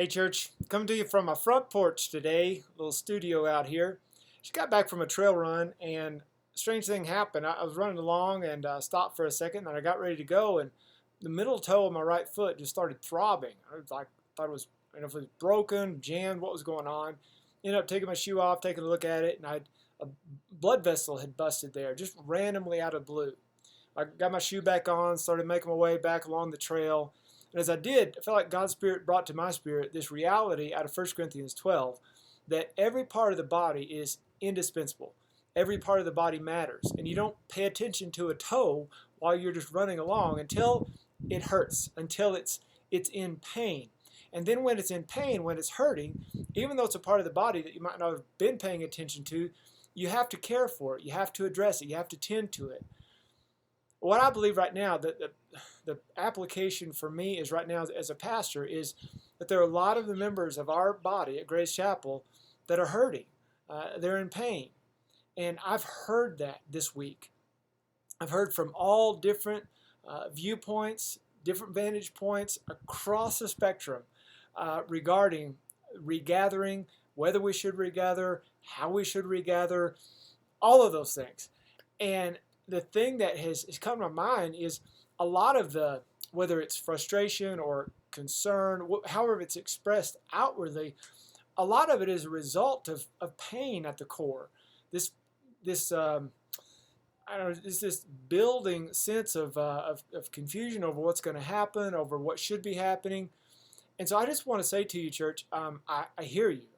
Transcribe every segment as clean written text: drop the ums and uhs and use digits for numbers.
Hey church, coming to you from my front porch today, little studio out here. Just got back from a trail run and a strange thing happened. I was running along and stopped for a second and I got ready to go and the middle toe of my right foot just started throbbing. I was like, thought it was, if it was broken, jammed, what was going on. Ended up taking my shoe off, taking a look at it, and a blood vessel had busted there, just randomly out of the blue. I got my shoe back on, started making my way back along the trail. And as I did, I felt like God's Spirit brought to my spirit this reality out of 1 Corinthians 12 that every part of the body is indispensable. Every part of the body matters. And you don't pay attention to a toe while you're just running along until it hurts, until it's in pain. And then when it's in pain, when it's hurting, even though it's a part of the body that you might not have been paying attention to, you have to care for it. You have to address it. You have to tend to it. What I believe right now, that the application for me is right now as a pastor, is that there are a lot of the members of our body at Grace Chapel that are hurting. They're in pain. And I've heard that this week. I've heard from all different viewpoints, different vantage points across the spectrum regarding regathering, whether we should regather, how we should regather, all of those things. And the thing that has come to my mind is a lot of the, whether it's frustration or concern, however it's expressed outwardly, a lot of it is a result of pain at the core. This I don't know, it's this building sense of confusion over what's going to happen, over what should be happening. And so I just want to say to you, church, I hear you,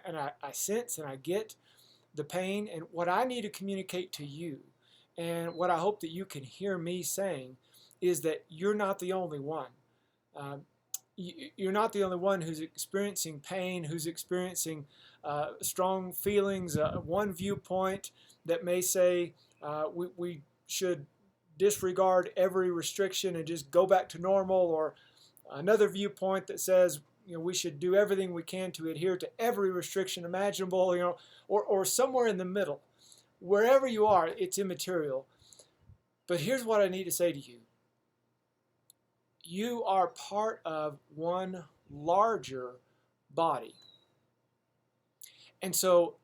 and I sense and I get the pain, and what I need to communicate to you, and what I hope that you can hear me saying, is that you're not the only one. You're not the only one who's experiencing pain, who's experiencing strong feelings, one viewpoint that may say we should disregard every restriction and just go back to normal, or another viewpoint that says we should do everything we can to adhere to every restriction imaginable, or somewhere in the middle. Wherever you are, it's immaterial. But here's what I need to say to you. You are part of one larger body. And so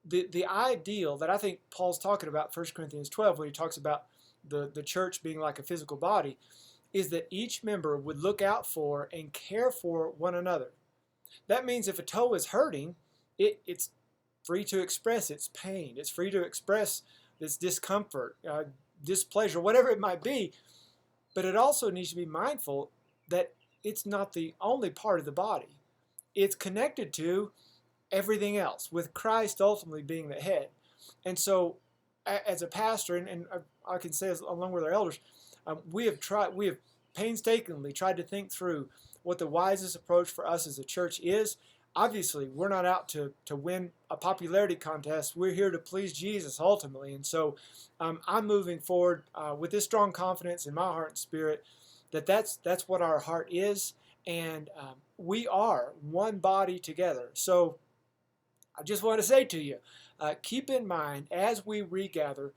the ideal that I think Paul's talking about, 1 Corinthians 12, when he talks about the church being like a physical body, is that each member would look out for and care for one another. That means if a toe is hurting, it's free to express its pain. It's free to express its discomfort, displeasure, whatever it might be. But it also needs to be mindful that it's not the only part of the body. It's connected to everything else, with Christ ultimately being the head. And so, as a pastor, and I can say along with our elders, we have painstakingly tried to think through what the wisest approach for us as a church is. Obviously, we're not out to win a popularity contest. We're here to please Jesus ultimately. And so I'm moving forward with this strong confidence in my heart and spirit that that's what our heart is. And we are one body together. So I just want to say to you, keep in mind as we regather,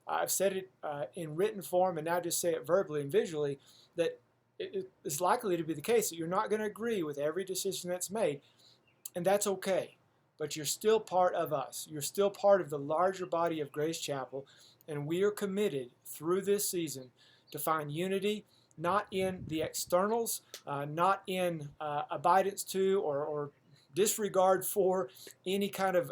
I've said it in written form and now just say it verbally and visually, that it's likely to be the case that you're not going to agree with every decision that's made. And that's okay, but you're still part of us. You're still part of the larger body of Grace Chapel, and we are committed through this season to find unity, not in the externals, not in abidance to or disregard for any kind of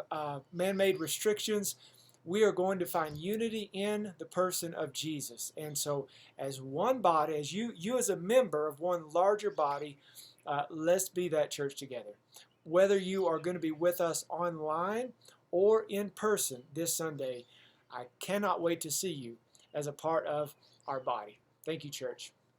man-made restrictions. We are going to find unity in the person of Jesus. And so as one body, as you as a member of one larger body, let's be that church together. Whether you are going to be with us online or in person this Sunday, I cannot wait to see you as a part of our body. Thank you, church.